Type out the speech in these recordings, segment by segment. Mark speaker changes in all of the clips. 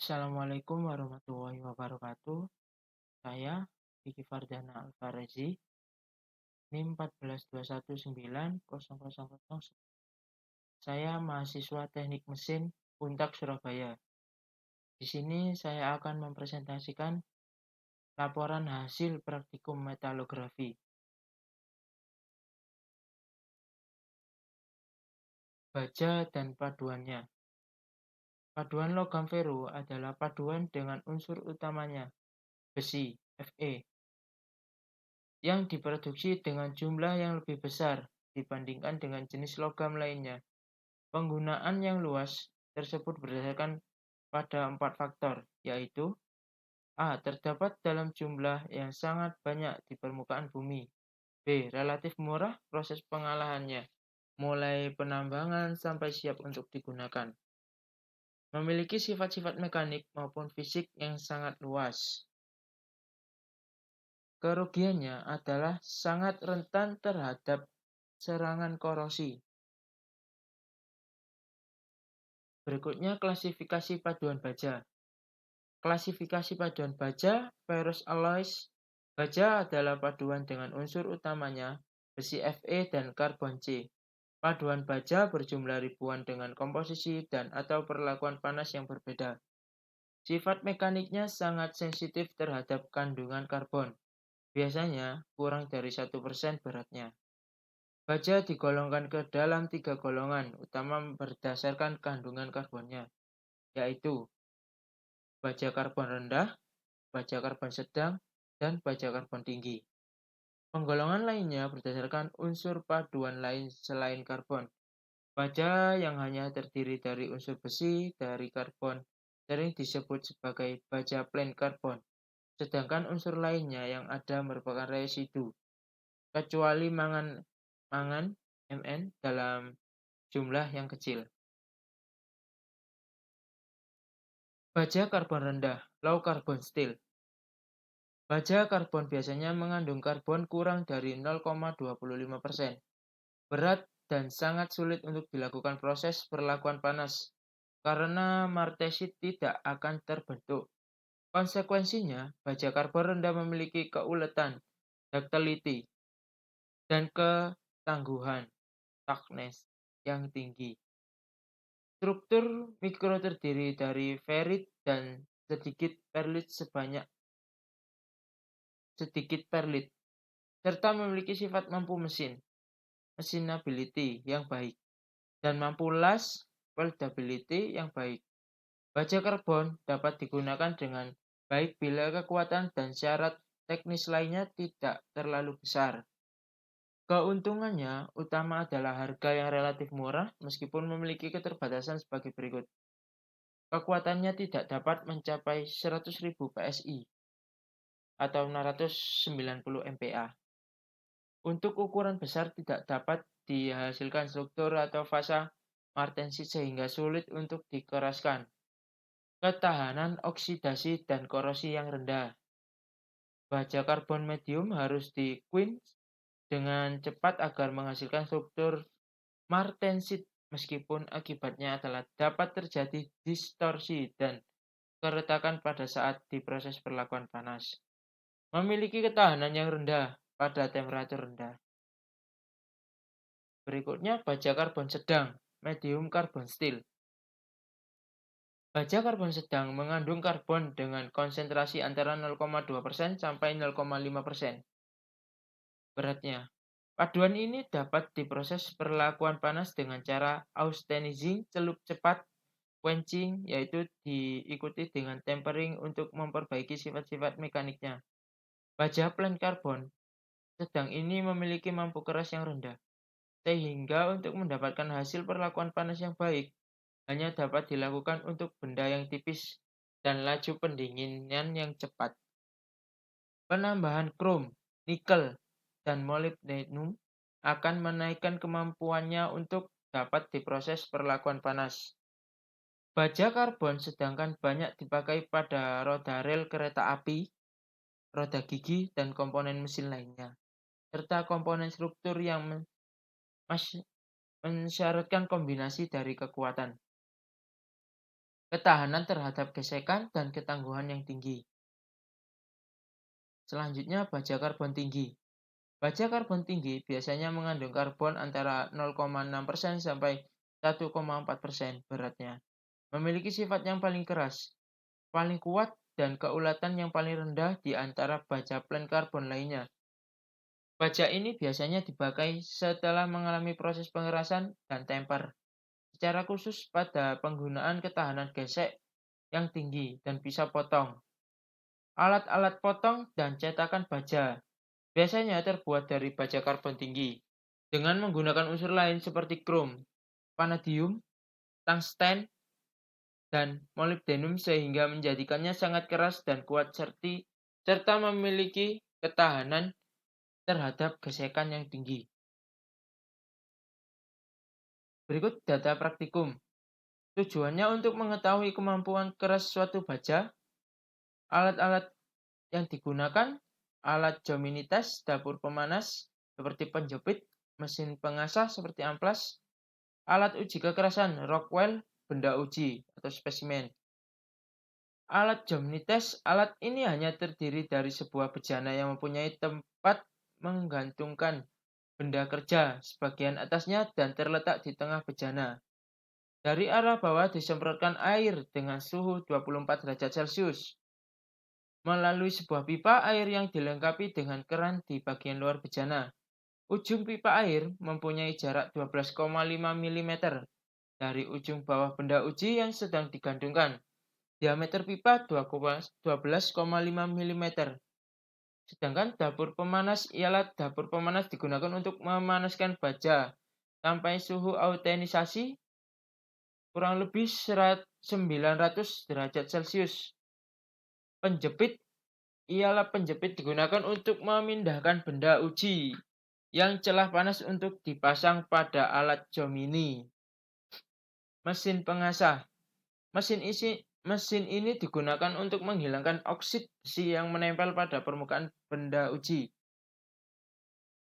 Speaker 1: Assalamualaikum warahmatullahi wabarakatuh. Saya Vicky Fardana Alfarezi, NIM 142190000. Saya mahasiswa Teknik Mesin Untak Surabaya. Di sini saya akan mempresentasikan laporan hasil praktikum metalografi. Baja dan paduannya. Paduan logam ferro adalah paduan dengan unsur utamanya besi Fe yang diproduksi dengan jumlah yang lebih besar dibandingkan dengan jenis logam lainnya. Penggunaan yang luas tersebut berdasarkan pada 4 faktor, yaitu A. Terdapat dalam jumlah yang sangat banyak di permukaan bumi. B. Relatif murah proses pengolahannya, mulai penambangan sampai siap untuk digunakan. Memiliki sifat-sifat mekanik maupun fisik yang sangat luas. Kerugiannya adalah sangat rentan terhadap serangan korosi. Berikutnya klasifikasi paduan baja. Klasifikasi paduan baja, ferrous alloys. Baja adalah paduan dengan unsur utamanya besi Fe dan karbon C. Paduan baja berjumlah ribuan dengan komposisi dan atau perlakuan panas yang berbeda. Sifat mekaniknya sangat sensitif terhadap kandungan karbon. Biasanya kurang dari 1% beratnya. Baja digolongkan ke dalam 3 golongan utama berdasarkan kandungan karbonnya, yaitu baja karbon rendah, baja karbon sedang, dan baja karbon tinggi. Penggolongan lainnya berdasarkan unsur paduan lain selain karbon. Baja yang hanya terdiri dari unsur besi dari karbon sering disebut sebagai baja plain karbon, sedangkan unsur lainnya yang ada merupakan residu, kecuali mangan Mn dalam jumlah yang kecil. Baja karbon rendah, low carbon steel. Baja karbon biasanya mengandung karbon kurang dari 0,25%. Berat dan sangat sulit untuk dilakukan proses perlakuan panas karena martesit tidak akan terbentuk. Konsekuensinya, baja karbon rendah memiliki keuletan, ductility, dan ketangguhan, toughness, yang tinggi. Struktur mikro terdiri dari ferrit dan sedikit perlit serta memiliki sifat mampu machinability yang baik, dan mampu last weldability yang baik. Baja karbon dapat digunakan dengan baik bila kekuatan dan syarat teknis lainnya tidak terlalu besar. Keuntungannya utama adalah harga yang relatif murah meskipun memiliki keterbatasan sebagai berikut. Kekuatannya tidak dapat mencapai 100.000 PSI atau 690 MPa. Untuk ukuran besar tidak dapat dihasilkan struktur atau fasa martensit sehingga sulit untuk dikeraskan. Ketahanan oksidasi dan korosi yang rendah. Baja karbon medium harus di-quench dengan cepat agar menghasilkan struktur martensit, meskipun akibatnya adalah dapat terjadi distorsi dan keretakan pada saat diproses perlakuan panas. Memiliki ketahanan yang rendah pada temperatur rendah. Berikutnya baja karbon sedang, medium carbon steel. Baja karbon sedang mengandung karbon dengan konsentrasi antara 0,2% sampai 0,5% beratnya. Paduan ini dapat diproses perlakuan panas dengan cara austenizing, celup cepat, quenching, yaitu diikuti dengan tempering untuk memperbaiki sifat-sifat mekaniknya. Baja plain karbon sedang ini memiliki mampu keras yang rendah, sehingga untuk mendapatkan hasil perlakuan panas yang baik, hanya dapat dilakukan untuk benda yang tipis dan laju pendinginan yang cepat. Penambahan krom, nikel, dan molybdenum akan menaikkan kemampuannya untuk dapat diproses perlakuan panas. Baja karbon sedangkan banyak dipakai pada roda rel kereta api, roda gigi, dan komponen mesin lainnya, serta komponen struktur yang mensyaratkan kombinasi dari kekuatan. ketahanan terhadap gesekan, dan ketangguhan yang tinggi. Selanjutnya, baja karbon tinggi. Baja karbon tinggi biasanya mengandung karbon antara 0,6% sampai 1,4% beratnya. Memiliki sifat yang paling keras, paling kuat, dan keulatan yang paling rendah di antara baja plen karbon lainnya. Baja ini biasanya dipakai setelah mengalami proses pengerasan dan temper, secara khusus pada penggunaan ketahanan gesek yang tinggi dan bisa potong. Alat-alat potong dan cetakan baja biasanya terbuat dari baja karbon tinggi dengan menggunakan unsur lain seperti krom, vanadium, tungsten, dan molybdenum sehingga menjadikannya sangat keras dan kuat serta memiliki ketahanan terhadap gesekan yang tinggi. Berikut data praktikum. Tujuannya untuk mengetahui kemampuan keras suatu baja. Alat-alat yang digunakan, alat Gemini test, dapur pemanas seperti penjepit, mesin pengasah seperti amplas, alat uji kekerasan Rockwell, benda uji atau spesimen. Alat Gemini test, alat ini hanya terdiri dari sebuah bejana yang mempunyai tempat menggantungkan benda kerja sebagian atasnya dan terletak di tengah bejana. Dari arah bawah disemprotkan air dengan suhu 24 derajat Celcius melalui sebuah pipa air yang dilengkapi dengan keran di bagian luar bejana. Ujung pipa air mempunyai jarak 12,5 mm dari ujung bawah benda uji yang sedang digantungkan. Diameter pipa 12,5 mm. Sedangkan dapur pemanas ialah dapur pemanas digunakan untuk memanaskan baja sampai suhu autenisasi kurang lebih 900 derajat Celcius. Penjepit ialah penjepit digunakan untuk memindahkan benda uji yang celah panas untuk dipasang pada alat Gemini. Mesin pengasah. Mesin ini digunakan untuk menghilangkan oksid besi yang menempel pada permukaan benda uji.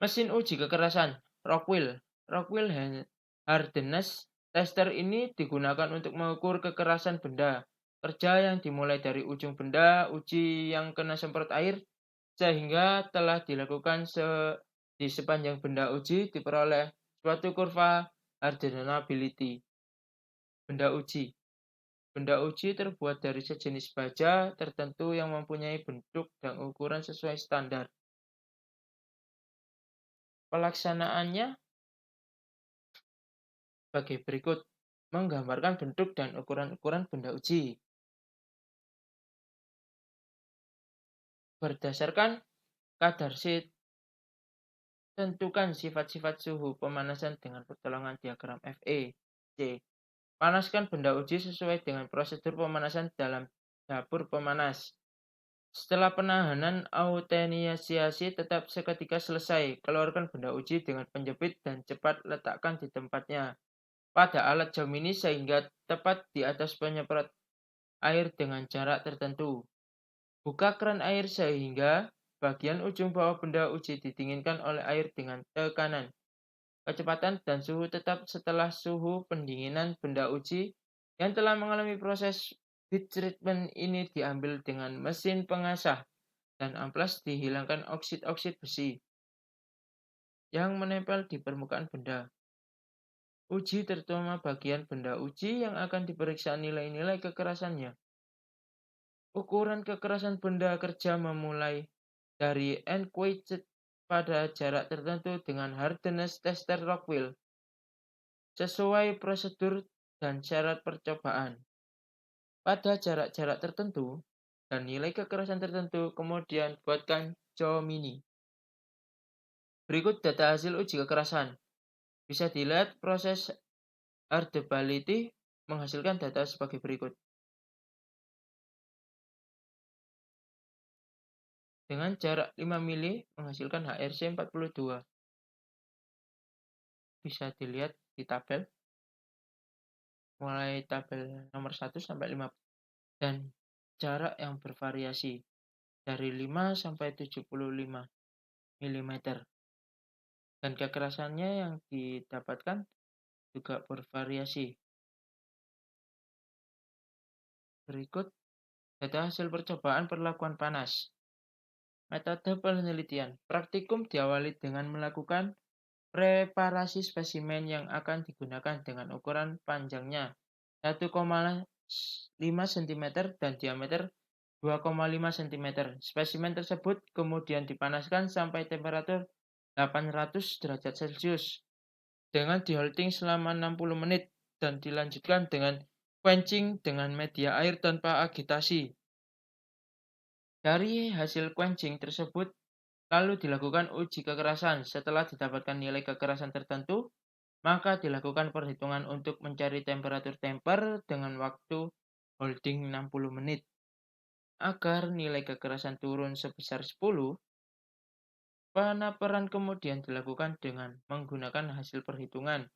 Speaker 1: Mesin uji kekerasan Rockwell. Rockwell Hardness Tester ini digunakan untuk mengukur kekerasan benda kerja yang dimulai dari ujung benda uji yang kena semprot air sehingga telah dilakukan di sepanjang benda uji diperoleh suatu kurva hardenability. Benda uji. Benda uji terbuat dari sejenis baja tertentu yang mempunyai bentuk dan ukuran sesuai standar. Pelaksanaannya sebagai berikut, menggambarkan bentuk dan ukuran-ukuran benda uji. Berdasarkan kadar sheet, tentukan sifat-sifat suhu pemanasan dengan pertolongan diagram FE. C. Panaskan benda uji sesuai dengan prosedur pemanasan dalam dapur pemanas. Setelah penahanan autenisiasi tetap seketika selesai, keluarkan benda uji dengan penjepit dan cepat letakkan di tempatnya pada alat Gemini sehingga tepat di atas penyemprot air dengan jarak tertentu. Buka keran air sehingga bagian ujung bawah benda uji didinginkan oleh air dengan tekanan, kecepatan, dan suhu tetap setelah suhu pendinginan benda uji yang telah mengalami proses heat treatment ini diambil dengan mesin pengasah dan amplas dihilangkan oksid-oksid besi yang menempel di permukaan benda uji terutama bagian benda uji yang akan diperiksa nilai-nilai kekerasannya. Ukuran kekerasan benda kerja memulai dari N-Quated pada jarak tertentu dengan Hardness Tester Rockwell sesuai prosedur dan syarat percobaan. Pada jarak-jarak tertentu dan nilai kekerasan tertentu kemudian buatkan Gemini. Berikut data hasil uji kekerasan. Bisa dilihat proses hardenability menghasilkan data sebagai berikut. Dengan jarak 5 mili menghasilkan HRC 42. Bisa dilihat di tabel. Mulai tabel nomor 1 sampai 5. Dan jarak yang bervariasi dari 5 sampai 75 mm. Dan kekerasannya yang didapatkan juga bervariasi Berikut data hasil percobaan perlakuan panas. Metode penelitian. Praktikum diawali dengan melakukan preparasi spesimen yang akan digunakan dengan ukuran panjangnya 1,5 cm dan diameter 2,5 cm. Spesimen tersebut kemudian dipanaskan sampai temperatur 800 derajat Celcius dengan di-holding selama 60 menit dan dilanjutkan dengan quenching dengan media air tanpa agitasi. Dari hasil quenching tersebut, lalu dilakukan uji kekerasan. Setelah didapatkan nilai kekerasan tertentu, maka dilakukan perhitungan untuk mencari temperatur temper dengan waktu holding 60 menit. Agar nilai kekerasan turun sebesar 10, penaperan kemudian dilakukan dengan menggunakan hasil perhitungan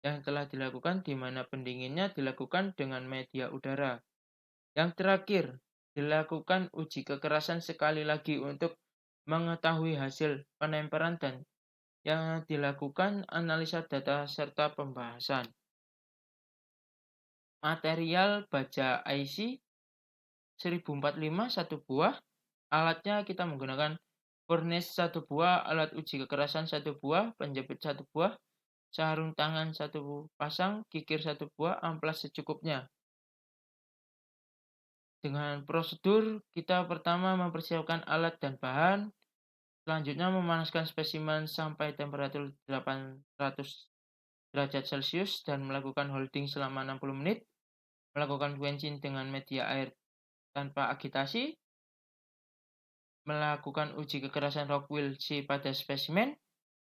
Speaker 1: yang telah dilakukan di mana pendinginnya dilakukan dengan media udara. Yang terakhir, dilakukan uji kekerasan sekali lagi untuk mengetahui hasil penemperan dan yang dilakukan analisa data serta pembahasan. Material baja IC 1045 satu buah. Alatnya kita menggunakan furnace satu buah, alat uji kekerasan satu buah, penjepit satu buah, sarung tangan satu pasang, kikir satu buah, amplas secukupnya. Dengan prosedur, kita pertama mempersiapkan alat dan bahan, selanjutnya memanaskan spesimen sampai temperatur 800 derajat Celcius dan melakukan holding selama 60 menit, melakukan quenching dengan media air tanpa agitasi, melakukan uji kekerasan Rockwell C pada spesimen,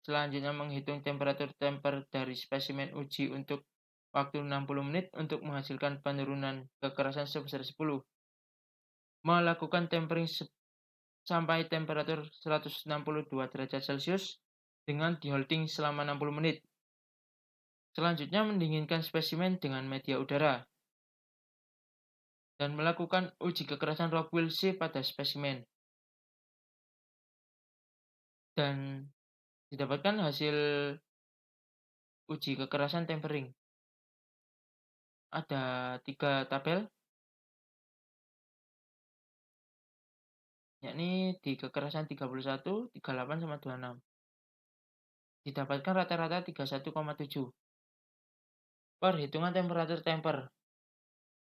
Speaker 1: selanjutnya menghitung temperatur temper dari spesimen uji untuk waktu 60 menit untuk menghasilkan penurunan kekerasan sebesar 10. Melakukan tempering sampai temperatur 162 derajat Celcius dengan di-holding selama 60 menit. Selanjutnya mendinginkan spesimen dengan media udara dan melakukan uji kekerasan Rockwell C pada spesimen. Dan didapatkan hasil uji kekerasan tempering. Ada 3 tabel, yakni di kekerasan 31, 38, sama 26. Didapatkan rata-rata 31,7. Perhitungan temperatur temper.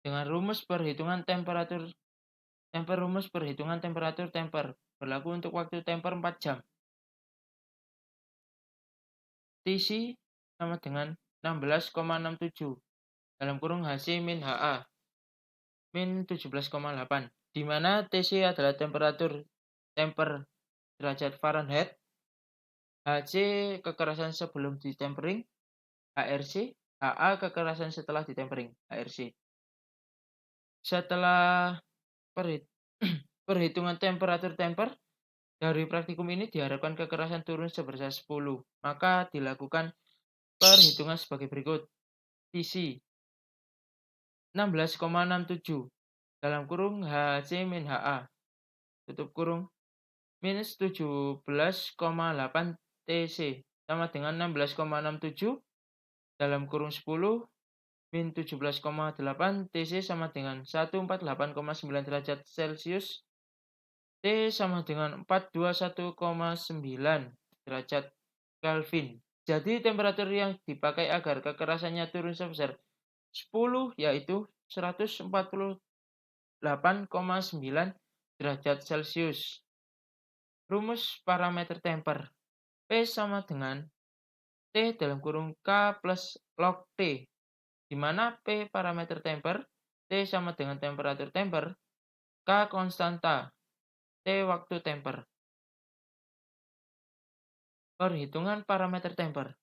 Speaker 1: Dengan rumus perhitungan temperatur rumus perhitungan temperatur temper berlaku untuk waktu temper 4 jam. TC sama dengan 16,67 dalam kurung HC min HA min 17,8, di mana TC adalah temperatur temper derajat Fahrenheit, HC kekerasan sebelum ditempering, HRC, HA kekerasan setelah ditempering, HRC. Setelah perhitungan temperatur temper dari praktikum ini diharapkan kekerasan turun sebesar 10. Maka dilakukan perhitungan sebagai berikut. TC 16,67 dalam kurung HC min HA tutup kurung minus 17,8 TC sama dengan 16,67 dalam kurung 10 min 17,8 TC sama dengan 148,9 derajat Celcius. T sama dengan 421,9 derajat Kelvin. Jadi temperatur yang dipakai agar kekerasannya turun sebesar 10 yaitu 148,9 derajat Celcius. Rumus parameter temper. P sama dengan T dalam kurung K plus log T, di mana P parameter temper, T sama dengan temperatur temper, K konstanta, T waktu temper. Perhitungan parameter temper.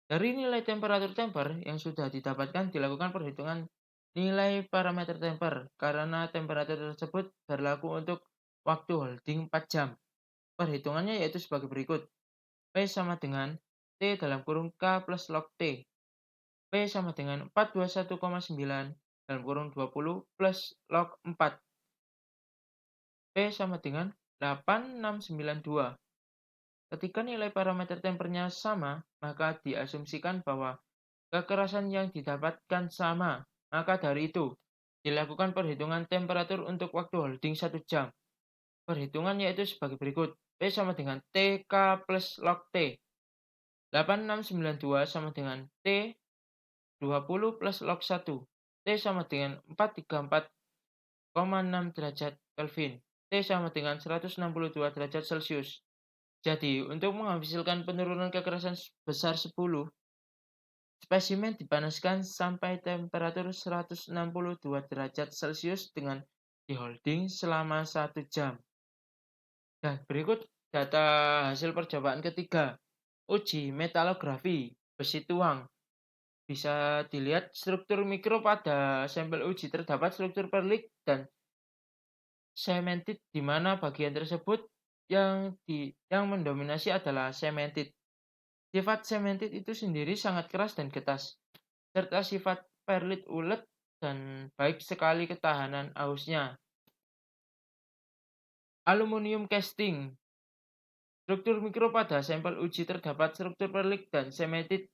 Speaker 1: Dari nilai temperatur temper yang sudah didapatkan dilakukan perhitungan nilai parameter temper karena temperatur tersebut berlaku untuk waktu holding 4 jam. Perhitungannya yaitu sebagai berikut. P sama dengan T dalam kurung K plus log T. P sama dengan 421,9 dalam kurung 20 plus log 4. P sama dengan 8692. Ketika nilai parameter tempernya sama, maka diasumsikan bahwa kekerasan yang didapatkan sama. Maka dari itu, Dilakukan perhitungan temperatur untuk waktu holding 1 jam. Perhitungan yaitu sebagai berikut. P sama dengan TK plus log T. 8692 sama dengan T 20 plus log 1. T sama dengan 434,6 derajat Kelvin. T sama dengan 162 derajat Celcius. Jadi, untuk menghasilkan penurunan kekerasan sebesar 10, spesimen dipanaskan sampai temperatur 162 derajat Celcius dengan di-holding selama 1 jam. Dan berikut data hasil percobaan ketiga. Uji metalografi besi tuang. Bisa dilihat struktur mikro pada sampel uji terdapat struktur perlik dan cemented di mana bagian tersebut yang mendominasi adalah cemented. Sifat cemented itu sendiri sangat keras dan getas, serta sifat perlit ulet dan baik sekali ketahanan ausnya. Aluminium casting. Struktur mikro pada sampel uji terdapat struktur perlik dan cemented,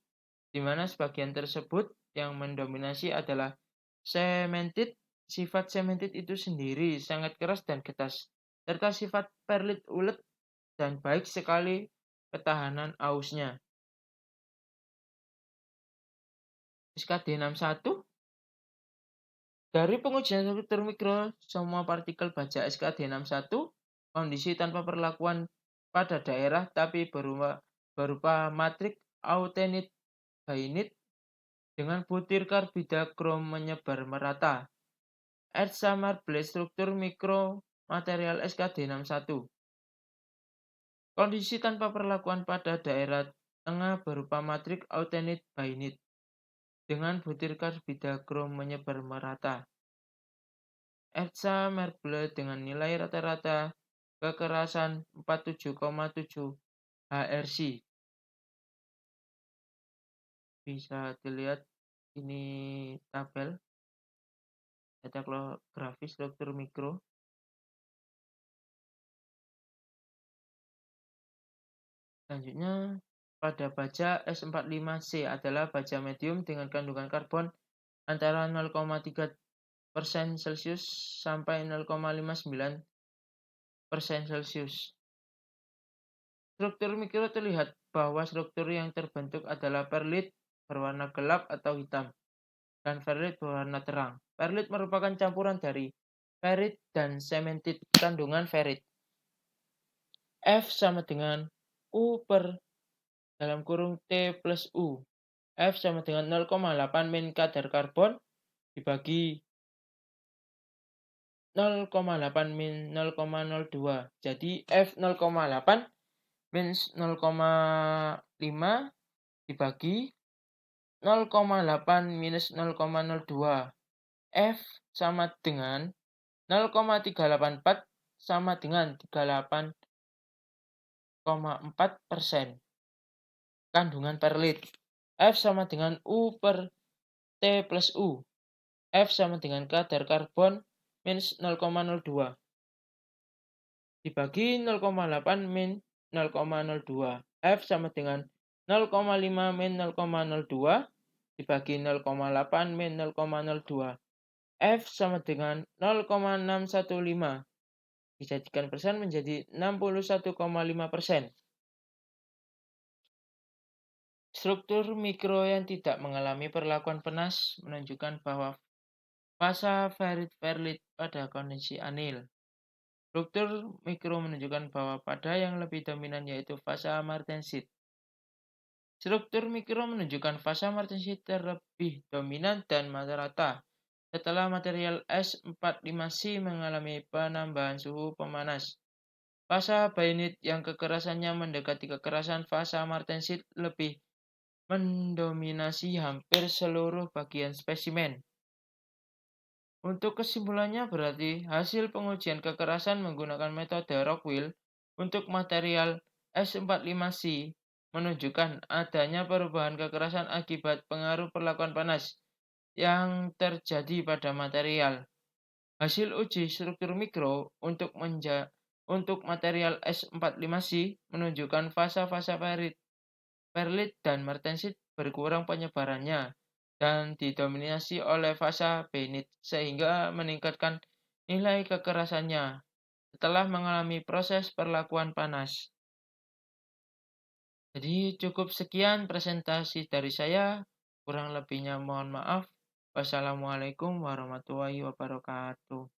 Speaker 1: di mana sebagian tersebut yang mendominasi adalah cemented. Sifat cemented itu sendiri sangat keras dan getas, serta sifat perlit ulet dan baik sekali ketahanan ausnya. SKD 61. Dari pengujian struktur mikro semua partikel baja SKD 61, kondisi tanpa perlakuan pada daerah tapi berupa matrik autenit bainit dengan butir karbida krom menyebar merata. Erza marble struktur mikro material SKD 61. Kondisi tanpa perlakuan pada daerah tengah berupa matrik autenit bainit dengan butir karbida krom menyebar merata. Erza marble dengan nilai rata-rata kekerasan 47,7 HRC. Bisa dilihat ini tabel data grafis struktur mikro. Selanjutnya, pada baja S45C adalah baja medium dengan kandungan karbon antara 0,3% Celcius sampai 0,59% Celcius. Struktur mikro terlihat bahwa struktur yang terbentuk adalah perlit berwarna gelap atau hitam dan ferrit berwarna terang. Perlit merupakan campuran dari ferrit dan cemented kandungan ferrit. F sama dengan U per dalam kurung T plus U. F sama dengan 0,8 min kadar karbon dibagi 0,8 min 0,02. Jadi F 0,8 min 0,5 dibagi 0,8 minus 0,02. F sama dengan 0,384 sama dengan 38,4% kandungan perlit. F sama dengan U per T plus U. F sama dengan kadar karbon minus 0,02 dibagi 0,8 min 0,02. F sama dengan 0,5 min 0,02 dibagi 0,8 min 0,02. F sama dengan 0,615. Dijadikan persen menjadi 61,5%. Struktur mikro yang tidak mengalami perlakuan panas menunjukkan bahwa fasa ferrit-perlit pada kondisi anil. Struktur mikro menunjukkan bahwa pada yang lebih dominan yaitu fasa martensit. Struktur mikro menunjukkan fasa martensit terlebih dominan dan rata setelah material S45C mengalami penambahan suhu pemanas. Fasa bainit yang kekerasannya mendekati kekerasan fasa martensit lebih mendominasi hampir seluruh bagian spesimen. Untuk kesimpulannya berarti hasil pengujian kekerasan menggunakan metode Rockwell untuk material S45C menunjukkan adanya perubahan kekerasan akibat pengaruh perlakuan panas yang terjadi pada material. Hasil uji struktur mikro untuk material S45C menunjukkan fasa-fasa perlit dan martensit berkurang penyebarannya dan didominasi oleh fasa benit sehingga meningkatkan nilai kekerasannya setelah mengalami proses perlakuan panas. Jadi cukup sekian presentasi dari saya, kurang lebihnya mohon maaf. Wassalamualaikum warahmatullahi wabarakatuh.